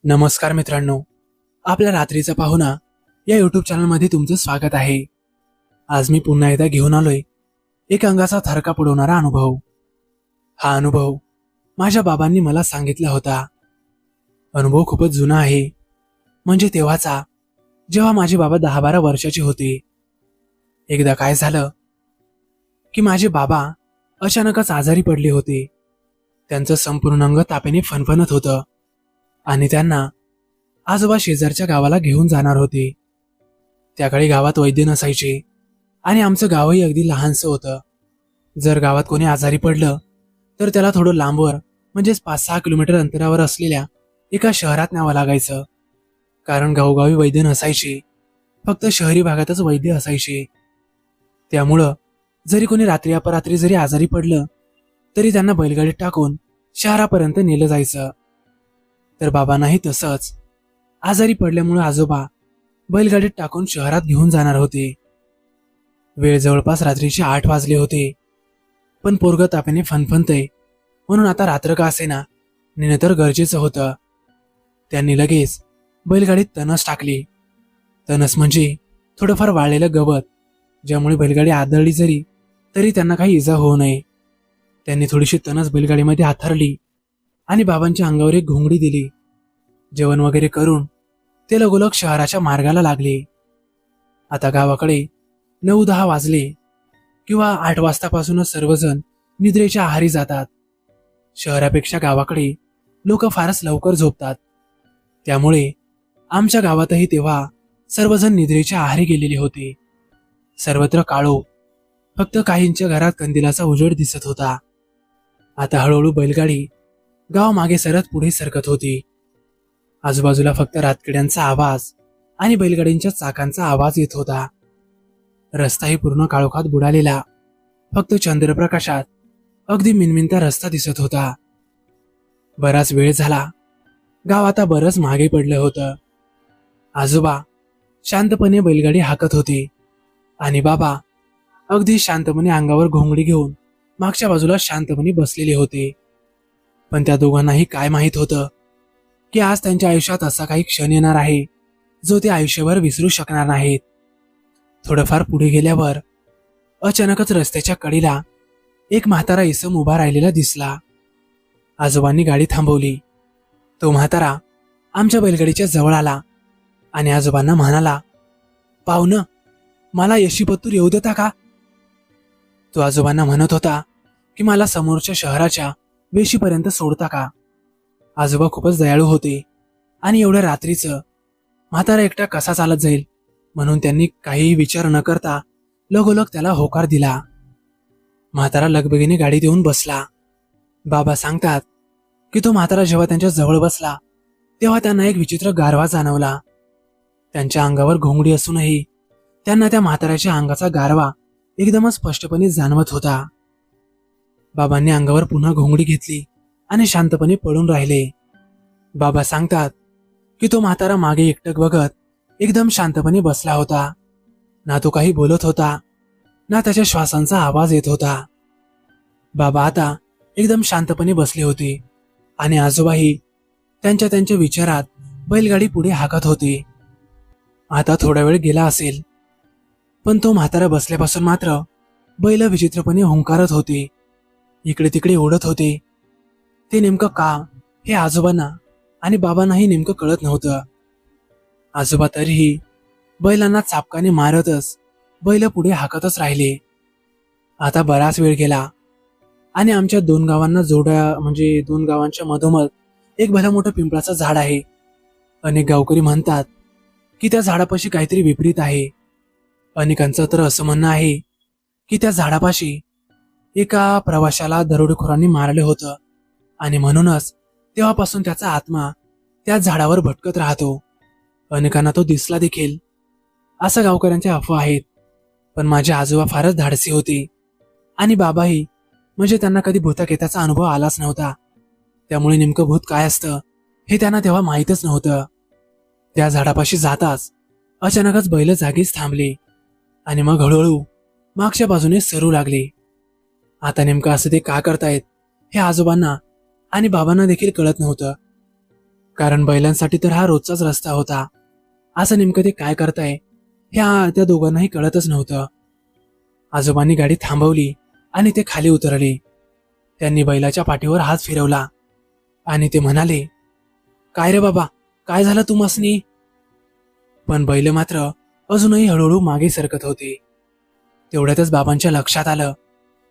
नमस्कार मित्रांनो, आपल्या रात्रीचा पाहुणा या युट्यूब चॅनलमध्ये तुमचं स्वागत आहे। आज मी पुन्हा एकदा घेऊन आलोय एक अंगाचा थरकाप उडवणारा अनुभव। हा अनुभव माझ्या बाबांनी मला सांगितला होता। अनुभव खूपच जुना आहे, म्हणजे तेव्हाचा, जेव्हा माझे बाबा 10-12 वर्षाचे होते। एकदा काय झालं की माझे बाबा अचानकच आजारी पडले होते। त्यांचं संपूर्ण अंग तापेने फणफणत होतं आणि त्यांना आजोबा शेजारच्या गावाला घेऊन जाणार होते। त्याकाळी गावात वैद्य नसायचे आणि आमचं गावही अगदी लहानसं होतं। जर गावात कोणी आजारी पडलं तर त्याला थोडं लांबवर, म्हणजेच 5-6 किलोमीटर अंतरावर असलेल्या एका शहरात न्यावं लागायचं, कारण गावोगावी वैद्य नसायचे, फक्त शहरी भागातच वैद्य असायचे। त्यामुळं जरी कोणी रात्री अपरात्री जरी आजारी पडलं तरी त्यांना बैलगाडीत टाकून शहरापर्यंत नेलं जायचं। तर बाबांनाही तसंच आजारी पडल्यामुळे आजोबा बैलगाडीत टाकून शहरात घेऊन जाणार होते। वेळ जवळपास रात्रीचे 8 वाजले होते, पण पोरगं तापेने फणफणतय म्हणून आता रात्र का असेना नेणं तर गरजेचं होतं। त्यांनी लगेच बैलगाडीत तणस टाकली। तणस म्हणजे थोडंफार वाळलेलं गवत, ज्यामुळे बैलगाडी आदळली जरी तरी त्यांना काही इजा होऊ नये। त्यांनी थोडीशी तणस बैलगाडीमध्ये हाथरली आणि बाबांच्या अंगावर एक घोंगडी दिली। जेवण वगैरे करून ते लगोलग शहराच्या मार्गाला लागले। आता गावाकडे 9-10 वाजले किंवा 8 वाजतापासूनच सर्वजण निद्रेच्या आहारी जातात। शहरापेक्षा गावाकडे लोक फारच लवकर झोपतात, त्यामुळे आमच्या गावातही तेव्हा सर्वजण निद्रेच्या आहारी गेलेले होते। सर्वत्र काळोख, फक्त काहींच्या घरात कंदिलाचा उजेड दिसत होता। आता हळूहळू बैलगाडी गाव मागे सरत पुढे सरकत होती। आजूबाजूला फक्त रातकिड्यांचा आवाज आणि बैलगाडींच्या चाकांचा आवाज येत होता। रस्ताही पूर्ण काळोखात बुडालेला, फक्त चंद्रप्रकाशात अगदी मिणमिणता रस्ता दिसत होता। बराच वेळ झाला, गाव आता बरंच मागे पडलं होतं। आजोबा शांतपणे बैलगाडी हाकत होते आणि बाबा अगदी शांतपणे अंगावर घोंगडी घेऊन मागच्या बाजूला शांतपणे बसलेले होते। पण त्या दोघांनाही काय माहित होतं की आज त्यांच्या आयुष्यात असा काही क्षण येणार आहे जो ते आयुष्यभर विसरू शकणार नाहीत। थोडंफार पुढे गेल्यावर अचानकच रस्त्याच्या कडेला एक म्हातारा इसम उभा राहिलेला दिसला। आजोबांनी गाडी थांबवली। तो म्हातारा आमच्या बैलगाडीच्या जवळ आला आणि आजोबांना म्हणाला, "पाहुणं, मला यशीपत्तूर येऊ देता का?" तो आजोबांना म्हणत होता की मला समोरच्या शहराच्या वेशीपर्यंत सोडता का? आजोबा खूपच दयाळू होते आणि एवढ्या रात्रीचं म्हातारा एकटा कसा चालत जाईल, म्हणून त्यांनी काहीही विचार न करता लगोलग त्याला होकार दिला। म्हातारा लगबगीने गाडीत येऊन बसला। बाबा सांगतात की तो म्हातारा जेव्हा त्यांच्या जवळ बसला तेव्हा त्यांना एक विचित्र गारवा जाणवला। त्यांच्या अंगावर घोंगडी असूनही त्यांना त्या म्हाताऱ्याच्या अंगाचा गारवा एकदमच स्पष्टपणे जाणवत होता। बाबांनी अंगावर पुन्हा घोंगडी घेतली आणि शांतपणे पडून राहिले। बाबा सांगतात की तो म्हातारा मागे एकटक बघत एकदम शांतपणे बसला होता। ना तो काही बोलत होता, ना त्याच्या श्वासांचा आवाज येत होता। बाबा आता एकदम शांतपणे बसले होते आणि आजोबाही त्यांच्या विचारात बैलगाडी पुढे हाकत होते। आता थोडा वेळ गेला असेल, पण तो म्हातारा बसल्यापासून मात्र बैल विचित्रपणे हुंकारत होते, इकडे तिकडे ओढत होते। ते नेमकं का, हे आजोबांना आणि बाबांनाही नेमकं कळत नव्हतं। आजोबा तरीही बैलांना चापकाने मारतच बैल पुढे हाकतच राहिले। आता बराच वेळ गेला आणि आमच्या 2 गावांना दोन गावांच्या मधोमध एक भलं मोठं पिंपळाचं झाड आहे। अनेक गावकरी म्हणतात की त्या झाडापाशी काहीतरी विपरीत आहे। अनेकांचं तर असं म्हणणं आहे की त्या झाडापाशी एका प्रवाशाला दरोडेखोरांनी मारलं होतं आणि म्हणूनच तेव्हापासून त्याचा आत्मा त्या झाडावर भटकत राहतो। अनेकांना तो दिसला देखील, असं गावकऱ्यांच्या अफवा आहेत। पण माझे आजोबा फारच धाडसी होते आणि बाबाही, म्हणजे त्यांना कधी भूताखेताचा अनुभव आलाच नव्हता, त्यामुळे नेमकं भूत काय असतं हे त्यांना तेव्हा माहीतच नव्हतं। त्या झाडापाशी जाताच अचानकच बैल जागीच थांबले आणि मग हळूहळू मागच्या बाजूने सरू लागले। आता नेमकं असं ते का करतायत हे आजोबांना आणि बाबांना देखील कळत नव्हतं, कारण बैलांसाठी तर हा रोजचाच रस्ता होता. असं नेमकं ते काय करताय त्या दोघांनाही कळतच नव्हतं. आजोबांनी गाडी थांबवली आणि ते खाली उतरले. त्यांनी बैलाच्या पाठीवर हात फिरवला आणि ते म्हणाले, काय रे बाबा, काय झालं तुम्हासनी? पण बैल मात्र अजूनही हळूहळू मागे सरकत होते. तेवढ्यातच बाबांच्या लक्षात आलं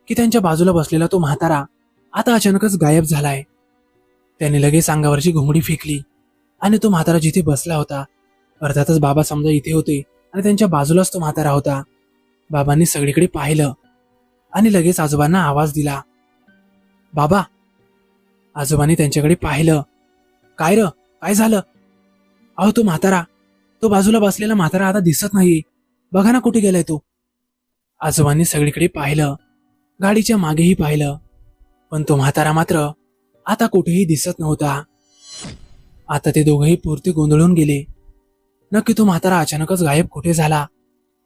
की त्यांच्या बाजूला बसलेला तो म्हातारा आता अचानकच गायब झालाय. त्याने लगेच अंगावरची घोंगडी फेकली आणि तो म्हातारा जिथे बसला होता, अर्थातच बाबा समजा इथे होते आणि त्यांच्या बाजूलाच तो म्हातारा होता. बाबांनी सगळीकडे पाहिलं आणि लगेच आजोबांना आवाज दिला, बाबा. आजोबांनी त्यांच्याकडे पाहिलं. काय र, काय झालं? अहो, तो म्हातारा, तो बाजूला बसलेला म्हातारा आता दिसत नाहीये. बघा ना, कुठे गेलाय तो? आजोबांनी सगळीकडे पाहिलं, गाडीच्या मागेही पाहिलं, पण तो म्हातारा मात्र आता कुठेही दिसत नव्हता. आता ते दोघंही पुरते गोंधळून गेले. नक्की तो म्हातारा अचानकच गायब कुठे झाला?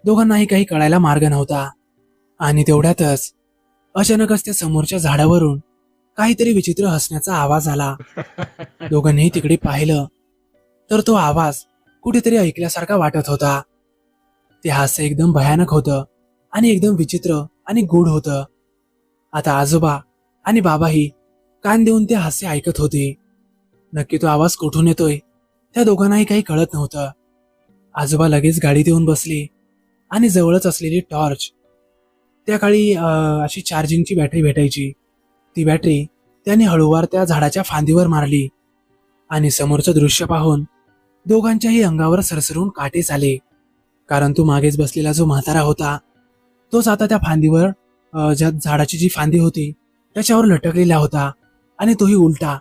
दोघांनाही काही कळायला मार्ग नव्हता. आणि तेवढ्यातच अचानकच त्या समोरच्या झाडावरून काहीतरी विचित्र हसण्याचा आवाज आला. दोघांनीही तिकडे पाहिलं तर तो आवाज कुठेतरी ऐकल्यासारखा वाटत होता. ते हास्य एकदम भयानक होतं आणि एकदम विचित्र आणि गूढ होतं. आता आजोबा आणि बाबाही कान देऊन ते हास्य ऐकत होते. नक्की तो आवाज कुठून येतोय त्या दोघांनाही काही कळत नव्हतं. आजोबा लगेच गाडीत येऊन बसले आणि जवळच असलेली टॉर्च, त्या काळी अशी चार्जिंगची बॅटरी भेटायची, ती बॅटरी त्यांनी हळूवार त्या झाडाच्या फांदीवर मारली आणि समोरचं दृश्य पाहून दोघांच्याही अंगावर सरसरून काटेच आले. कारण तो मागेच बसलेला जो म्हातारा होता तोच आता त्या फांदीवर, ज्या झाडाची जी फांदी होती त्याच्यावर लटकलेला होता आणि तोही उलटा,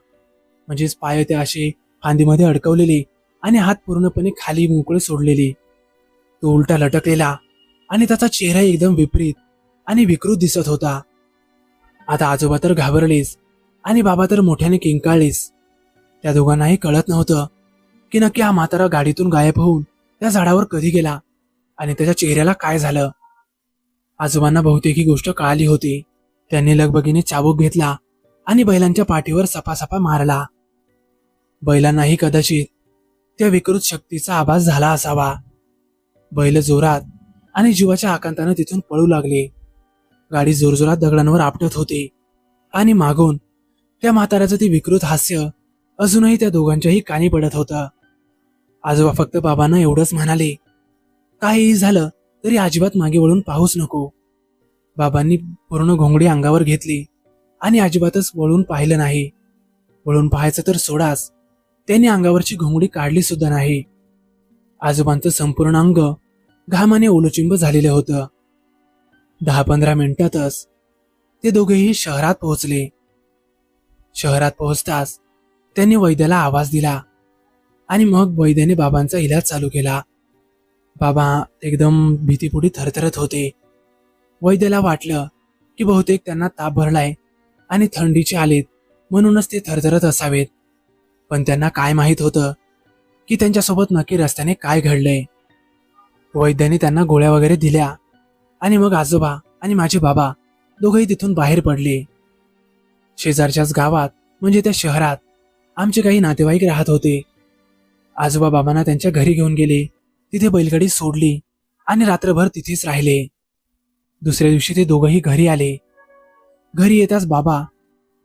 म्हणजेच पाय त्या असे फांदीमध्ये अडकवलेले आणि हात पूर्णपणे खाली मोकळे सोडलेले. तो उलटा लटकलेला आणि त्याचा चेहरा एकदम विपरीत आणि विकृत दिसत होता. आता आजोबा तर घाबरलेच आणि बाबा तर मोठ्याने किंकाळलेच. त्या दोघांनाही कळत नव्हतं की नक्की हा म्हातारा गाडीतून गायब होऊन त्या झाडावर कधी गेला आणि त्याच्या चेहऱ्याला काय झालं. आजोबांना बहुतेक ही गोष्ट कळाली होती. त्यांनी लगबगीने चाबूक घेतला आणि बैलांच्या पाठीवर सपासपा मारला. बैलांनाही कदाचित त्या विकृत शक्तीचा आभास झाला असावा. बैल जोरात आणि जीवाच्या आकांताने तिथून पळू लागले. गाडी जोरजोरात दगडांवर आपटत होती आणि मागून त्या म्हाताऱ्याचं ते विकृत हास्य अजूनही त्या दोघांच्याही कानी पडत होतं. आजोबा फक्त बाबांना एवढंच म्हणाले, काहीही झालं तरी अजिबात मागे वळून पाहूच नको. बाबांनी पूर्ण घोंगडी अंगावर घेतली आणि अजिबातच वळून पाहिलं नाही. वळून पाहायचं तर सोडाच, त्यांनी अंगावरची घोंगडी काढली सुद्धा नाही. आजोबांचं संपूर्ण अंग घामाने ओलचिंब झालेलं होतं. 10-15 मिनिटातच ते दोघेही शहरात पोहोचले. शहरात पोहोचताच त्यांनी वैद्याला आवाज दिला आणि मग वैद्याने बाबांचा इलाज चालू केला. बाबा एकदम भीतीपोटी थरथरत होते. वैद्याला वाटलं की बहुतेक त्यांना ताप भरलाय आणि थंडीचे आलेत म्हणूनच ते थरथरत असावेत. पण त्यांना काय माहित होतं की त्यांच्यासोबत नक्की रस्त्याने काय घडलंय. वैद्याने त्यांना गोळ्या वगैरे दिल्या आणि मग आजोबा आणि माझे बाबा दोघेही तिथून बाहेर पडले. शेजारच्याच गावात म्हणजे त्या शहरात आमचे काही नातेवाईक राहत होते. आजोबा बाबांना त्यांच्या घरी घेऊन गेले. तिथे बैलगाडी सोडली आणि रात्रभर तिथेच राहिले. दुसऱ्या दिवशी ते दोघंही घरी आले. घरी येताच बाबा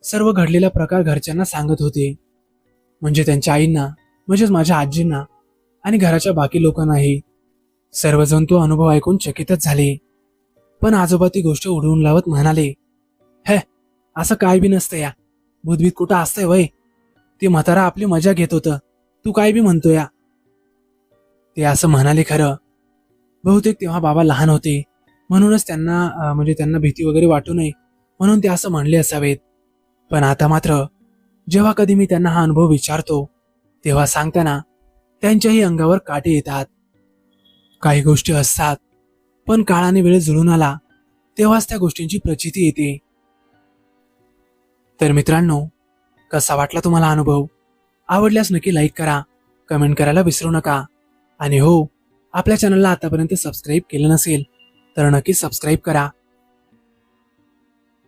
सर्व घडलेला प्रकार घरच्यांना सांगत होते, म्हणजे त्यांच्या आईंना, म्हणजेच माझ्या आजींना आणि घराच्या बाकी लोकांनाही. सर्वजण तो अनुभव ऐकून चकितच झाले. पण आजोबा ती गोष्ट उडवून लावत म्हणाले, हे असं काय बी नसतं या, भूतभीत कुठं असतंय वय, ते म्हातारा आपली मजा घेत होतं, तू काय बी म्हणतो या. ते असं म्हणाले खरं. बहुतेक तेव्हा बाबा लहान होते म्हणूनच त्यांना भीती वगैरे वाटू नये म्हणून ते असं म्हणले असावेत. पण आता मात्र जेव्हा कधी मी त्यांना हा अनुभव विचारतो तेव्हा सांगताना त्यांच्याही अंगावर काटे येतात. काही गोष्टी असतात पण काळाने वेळ जुळून आला तेव्हाच त्या गोष्टींची प्रचिती येते. तर मित्रांनो, कसा वाटला तुम्हाला अनुभव? आवडल्यास नक्की लाईक करा, कमेंट करायला विसरू नका. आणि हो, आपल्या चॅनलला आतापर्यंत सबस्क्राईब केलं नसेल तर नक्की सबस्क्राईब करा